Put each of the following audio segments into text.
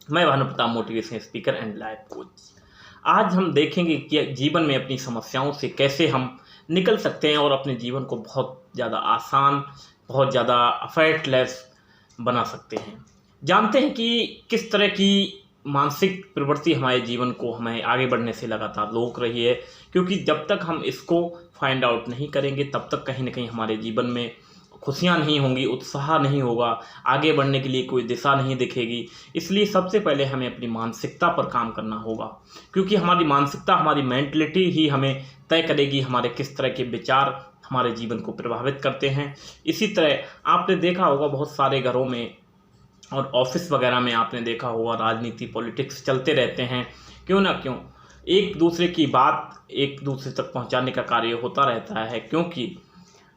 मैं Bhanu Pratap, motivation speaker and life coach. आज हम देखेंगे कि जीवन में अपनी समस्याओं से कैसे हम निकल सकते हैं और अपने जीवन को बहुत ज़्यादा आसान, बहुत ज़्यादा एफर्टलेस बना सकते हैं। जानते हैं कि किस तरह की मानसिक प्रवृत्ति हमारे जीवन को हमें आगे बढ़ने से लगातार रोक रही है, क्योंकि जब तक हम इसको फाइंड आउट नहीं करेंगे तब तक कहीं ना कहीं हमारे जीवन में खुशियाँ नहीं होंगी, उत्साह नहीं होगा, आगे बढ़ने के लिए कोई दिशा नहीं दिखेगी। इसलिए सबसे पहले हमें अपनी मानसिकता पर काम करना होगा, क्योंकि हमारी मानसिकता, हमारी मेंटलिटी ही हमें तय करेगी हमारे किस तरह के विचार हमारे जीवन को प्रभावित करते हैं। इसी तरह आपने देखा होगा बहुत सारे घरों में और ऑफिस वगैरह में आपने देखा होगा राजनीति, पॉलिटिक्स चलते रहते हैं। क्यों ना क्यों एक दूसरे की बात एक दूसरे तक पहुंचाने का कार्य होता रहता है, क्योंकि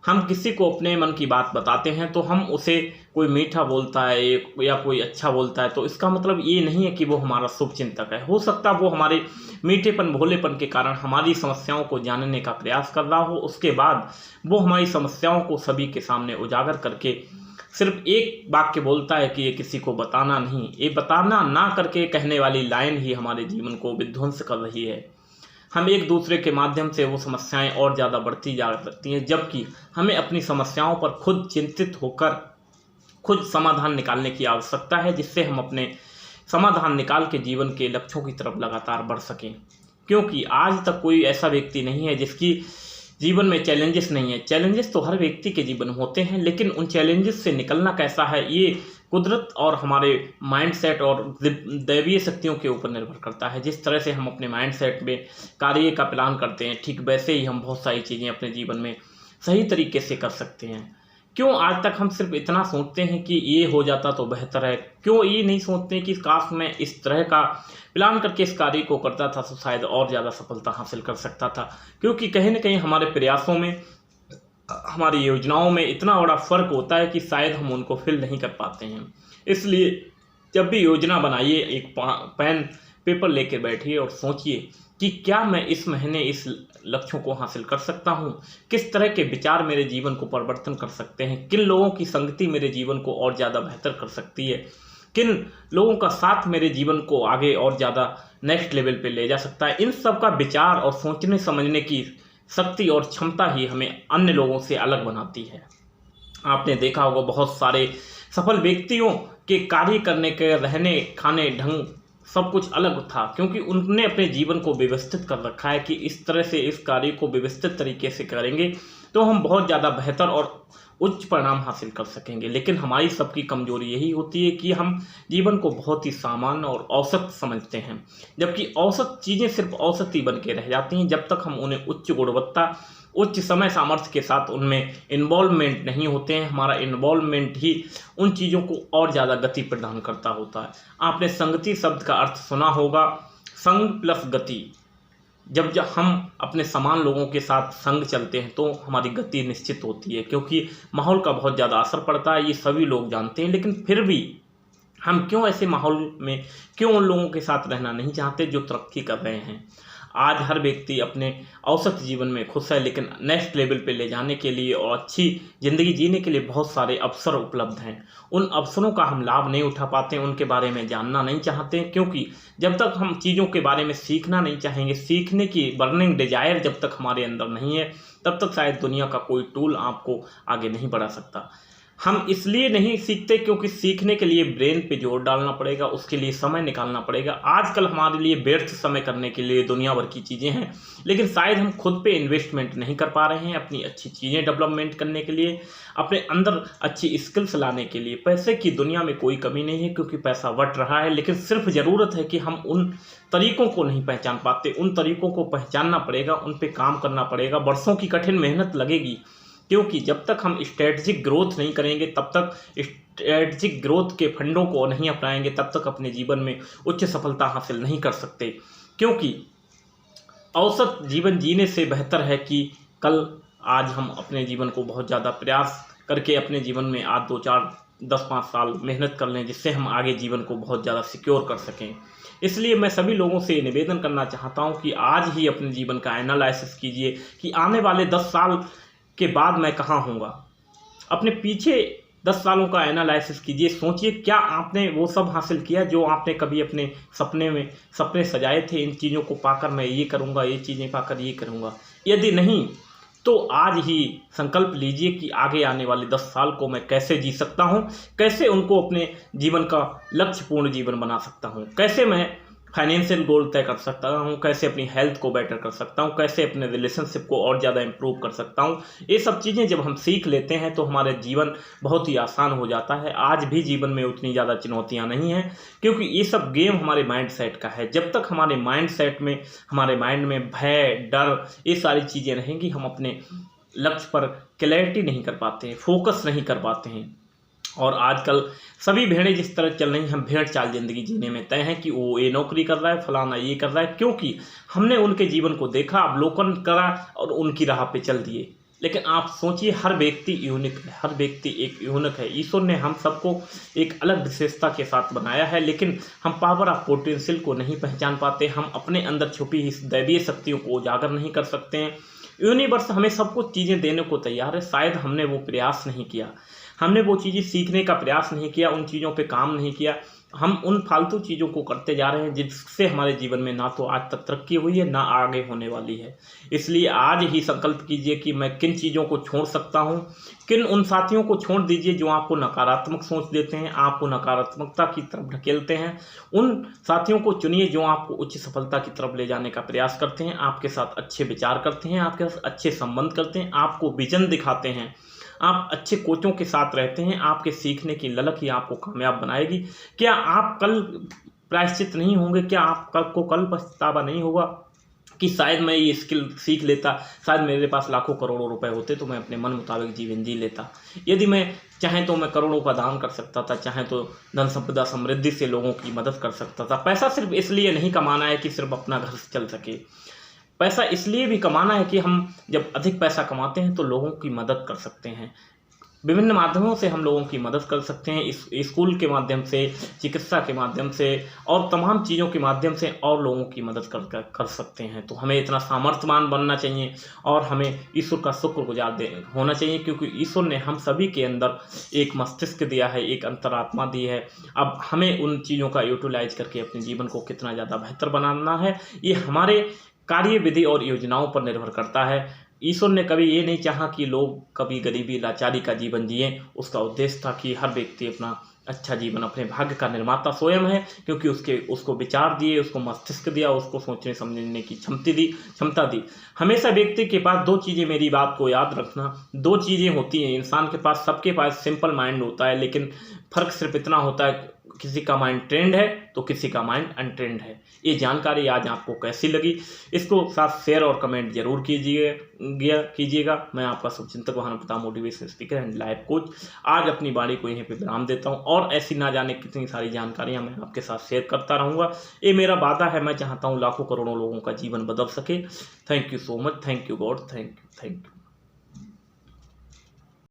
हम किसी को अपने मन की बात बताते हैं तो हम उसे कोई मीठा बोलता है या कोई अच्छा बोलता है तो इसका मतलब ये नहीं है कि वो हमारा शुभ चिंतक है। हो सकता है वो हमारे मीठेपन, भोलेपन के कारण हमारी समस्याओं को जानने का प्रयास कर रहा हो, उसके बाद वो हमारी समस्याओं को सभी के सामने उजागर करके सिर्फ एक वाक्य बोलता है कि ये किसी को बताना नहीं। ये बताना ना करके कहने वाली लाइन ही हमारे जीवन को विध्वंस कर रही है। हम एक दूसरे के माध्यम से वो समस्याएं और ज़्यादा बढ़ती जा सकती हैं, जबकि हमें अपनी समस्याओं पर खुद चिंतित होकर खुद समाधान निकालने की आवश्यकता है, जिससे हम अपने समाधान निकाल के जीवन के लक्ष्यों की तरफ लगातार बढ़ सकें। क्योंकि आज तक कोई ऐसा व्यक्ति नहीं है जिसकी जीवन में चैलेंजेस नहीं है। चैलेंजेस तो हर व्यक्ति के जीवन में होते हैं, लेकिन उन चैलेंजेस से निकलना कैसा है ये कुदरत और हमारे माइंडसेट और दैवीय शक्तियों के ऊपर निर्भर करता है। जिस तरह से हम अपने माइंडसेट में कार्य का प्लान करते हैं, ठीक वैसे ही हम बहुत सारी चीज़ें अपने जीवन में सही तरीके से कर सकते हैं। क्यों आज तक हम सिर्फ इतना सोचते हैं कि ये हो जाता तो बेहतर है? क्यों ये नहीं सोचते कि काश मैं इस तरह का प्लान करके इस कार्य को करता था तो शायद और ज़्यादा सफलता हासिल कर सकता था? क्योंकि कहीं ना कहीं हमारे प्रयासों में, हमारी योजनाओं में इतना बड़ा फर्क होता है कि शायद हम उनको फिल नहीं कर पाते हैं। इसलिए जब भी योजना बनाइए, एक पेन पेपर लेकर बैठिए और सोचिए कि क्या मैं इस महीने इस लक्ष्यों को हासिल कर सकता हूँ, किस तरह के विचार मेरे जीवन को परिवर्तन कर सकते हैं, किन लोगों की संगति मेरे जीवन को और ज़्यादा बेहतर कर सकती है, किन लोगों का साथ मेरे जीवन को आगे और ज़्यादा नेक्स्ट लेवल पे ले जा सकता है। इन सब का विचार और सोचने समझने की शक्ति और क्षमता ही हमें अन्य लोगों से अलग बनाती है। आपने देखा होगा बहुत सारे सफल व्यक्तियों के कार्य करने के, रहने खाने ढंग सब कुछ अलग था, क्योंकि उन्होंने अपने जीवन को व्यवस्थित कर रखा है कि इस तरह से इस कार्य को व्यवस्थित तरीके से करेंगे तो हम बहुत ज़्यादा बेहतर और उच्च परिणाम हासिल कर सकेंगे। लेकिन हमारी सबकी कमजोरी यही होती है कि हम जीवन को बहुत ही सामान्य और औसत समझते हैं, जबकि औसत चीज़ें सिर्फ औसत ही बन के रह जाती हैं जब तक हम उन्हें उच्च गुणवत्ता, उच्च समय सामर्थ्य के साथ उनमें इन्वॉल्वमेंट नहीं होते हैं। हमारा इन्वॉल्वमेंट ही उन चीज़ों को और ज़्यादा गति प्रदान करता होता है। आपने संगति शब्द का अर्थ सुना होगा, संग प्लस गति। जब हम अपने समान लोगों के साथ संग चलते हैं तो हमारी गति निश्चित होती है, क्योंकि माहौल का बहुत ज़्यादा असर पड़ता है, ये सभी लोग जानते हैं। लेकिन फिर भी हम क्यों ऐसे माहौल में, क्यों उन लोगों के साथ रहना नहीं चाहते जो तरक्की कर रहे हैं? आज हर व्यक्ति अपने औसत जीवन में खुश है, लेकिन नेक्स्ट लेवल पे ले जाने के लिए और अच्छी ज़िंदगी जीने के लिए बहुत सारे अवसर उपलब्ध हैं। उन अवसरों का हम लाभ नहीं उठा पाते, उनके बारे में जानना नहीं चाहते, क्योंकि जब तक हम चीज़ों के बारे में सीखना नहीं चाहेंगे, सीखने की बर्निंग डिजायर जब तक हमारे अंदर नहीं है, तब तक शायद दुनिया का कोई टूल आपको आगे नहीं बढ़ा सकता। हम इसलिए नहीं सीखते क्योंकि सीखने के लिए ब्रेन पे जोर डालना पड़ेगा, उसके लिए समय निकालना पड़ेगा। आजकल हमारे लिए व्यर्थ समय करने के लिए दुनिया भर की चीज़ें हैं, लेकिन शायद हम खुद पे इन्वेस्टमेंट नहीं कर पा रहे हैं अपनी अच्छी चीज़ें डेवलपमेंट करने के लिए, अपने अंदर अच्छी स्किल्स लाने के लिए। पैसे की दुनिया में कोई कमी नहीं है, क्योंकि पैसा बढ़ रहा है, लेकिन सिर्फ ज़रूरत है कि हम उन तरीकों को नहीं पहचान पाते। उन तरीकों को पहचानना पड़ेगा, उन पर काम करना पड़ेगा, वर्षों की कठिन मेहनत लगेगी, क्योंकि जब तक हम स्ट्रेटजिक ग्रोथ नहीं करेंगे, तब तक स्ट्रेटजिक ग्रोथ के फंडों को नहीं अपनाएंगे, तब तक अपने जीवन में उच्च सफलता हासिल नहीं कर सकते। क्योंकि औसत जीवन जीने से बेहतर है कि कल आज हम अपने जीवन को बहुत ज़्यादा प्रयास करके अपने जीवन में आज 2 4 10 5 साल मेहनत कर लें, जिससे हम आगे जीवन को बहुत ज़्यादा सिक्योर कर सकें। इसलिए मैं सभी लोगों से निवेदन करना चाहता हूं कि आज ही अपने जीवन का एनालिसिस कीजिए कि आने वाले 10 साल के बाद मैं कहाँ हूँगा। अपने पीछे 10 सालों का एनालिसिस कीजिए, सोचिए क्या आपने वो सब हासिल किया जो आपने कभी अपने सपने सजाए थे, इन चीज़ों को पाकर मैं ये करूँगा, ये चीज़ें पाकर ये करूँगा। यदि नहीं तो आज ही संकल्प लीजिए कि आगे आने वाले 10 साल को मैं कैसे जी सकता हूँ, कैसे उनको अपने जीवन का लक्ष्यपूर्ण जीवन बना सकता हूँ, कैसे मैं फाइनेंशियल गोल तय कर सकता हूँ, कैसे अपनी हेल्थ को बेटर कर सकता हूँ, कैसे अपने रिलेशनशिप को और ज़्यादा इम्प्रूव कर सकता हूँ। ये सब चीज़ें जब हम सीख लेते हैं तो हमारे जीवन बहुत ही आसान हो जाता है। आज भी जीवन में उतनी ज़्यादा चुनौतियाँ नहीं हैं, क्योंकि ये सब गेम हमारे माइंड सेट का है। जब तक हमारे माइंड सेट में, हमारे माइंड में भय, डर, ये सारी चीज़ें रहेंगी, हम अपने लक्ष्य पर क्लैरिटी नहीं कर पाते हैं, फोकस नहीं कर पाते हैं। और आजकल सभी भेड़ें जिस तरह चल रही हैं, हम भेड़ चाल ज़िंदगी जीने में तय हैं कि वो ये नौकरी कर रहा है, फलाना ये कर रहा है, क्योंकि हमने उनके जीवन को देखा, अवलोकन करा और उनकी राह पे चल दिए। लेकिन आप सोचिए, हर व्यक्ति यूनिक है, हर व्यक्ति एक यूनिक है। ईश्वर ने हम सबको एक अलग विशेषता के साथ बनाया है, लेकिन हम पावर ऑफ पोटेंशियल को नहीं पहचान पाते, हम अपने अंदर छुपी इस दैवीय शक्तियों को उजागर नहीं कर सकते हैं। यूनिवर्स हमें सब कुछ चीज़ें देने को तैयार है, शायद हमने वो प्रयास नहीं किया, हमने वो चीज़ें सीखने का प्रयास नहीं किया, उन चीज़ों पे काम नहीं किया। हम उन फालतू चीज़ों को करते जा रहे हैं जिससे हमारे जीवन में ना तो आज तक तरक्की हुई है, ना आगे होने वाली है। इसलिए आज ही संकल्प कीजिए कि मैं किन चीज़ों को छोड़ सकता हूँ, किन उन साथियों को छोड़ दीजिए जो आपको नकारात्मक सोच देते हैं, आपको नकारात्मकता की तरफ ढकेलते हैं। उन साथियों को चुनिए जो आपको उच्च सफलता की तरफ ले जाने का प्रयास करते हैं, आपके साथ अच्छे विचार करते हैं, आपके साथ अच्छे संबंध करते हैं, आपको विजन दिखाते हैं। आप अच्छे कोचों के साथ रहते हैं, आपके सीखने की ललक ही आपको कामयाब बनाएगी। क्या आप कल प्रायश्चित नहीं होंगे? क्या आप कल पछतावा नहीं होगा कि शायद मैं ये स्किल सीख लेता, शायद मेरे पास लाखों करोड़ों रुपए होते तो मैं अपने मन मुताबिक जीवन जी लेता। यदि मैं चाहे तो मैं करोड़ों का दान कर सकता था, चाहे तो धन संपदा समृद्धि से लोगों की मदद कर सकता था। पैसा सिर्फ इसलिए नहीं कमाना है कि सिर्फ अपना घर चल सके, पैसा इसलिए भी कमाना है कि हम जब अधिक पैसा कमाते हैं तो लोगों की मदद कर सकते हैं। विभिन्न माध्यमों से हम लोगों की मदद कर सकते हैं, इस स्कूल के माध्यम से, चिकित्सा के माध्यम से और तमाम चीज़ों के माध्यम से और लोगों की मदद कर सकते हैं। तो हमें इतना सामर्थ्यवान बनना चाहिए और हमें ईश्वर का शुक्रगुजार होना चाहिए, क्योंकि ईश्वर ने हम सभी के अंदर एक मस्तिष्क दिया है, एक अंतरात्मा दी है। अब हमें उन चीज़ों का यूटिलाइज करके अपने जीवन को कितना ज़्यादा बेहतर बनाना है, ये हमारे कार्य विधि और योजनाओं पर निर्भर करता है। ईश्वर ने कभी ये नहीं चाहा कि लोग कभी गरीबी लाचारी का जीवन जिएं। उसका उद्देश्य था कि हर व्यक्ति अपना अच्छा जीवन, अपने भाग्य का निर्माता स्वयं है, क्योंकि उसको विचार दिए, उसको मस्तिष्क दिया, उसको सोचने समझने की क्षमता दी। हमेशा व्यक्ति के पास दो चीज़ें, मेरी बात को याद रखना, दो चीज़ें होती हैं इंसान के पास। सबके पास सिंपल माइंड होता है, लेकिन फ़र्क सिर्फ इतना होता है, किसी का माइंड ट्रेंड है तो किसी का माइंड अनट्रेंड है। ये जानकारी आज आपको कैसी लगी, इसको साथ शेयर और कमेंट जरूर कीजिएगा। मैं आपका शुभचिंतक Bhanupratap, motivation speaker and life coach, आज अपनी वाणी को यहीं पे विराम देता हूँ और ऐसी ना जाने कितनी सारी जानकारियाँ मैं आपके साथ शेयर करता रहूँगा। ये मेरा वादा है, मैं चाहता हूँ लाखों करोड़ों लोगों का जीवन बदल सके। Thank you so much, thank you God, thank you.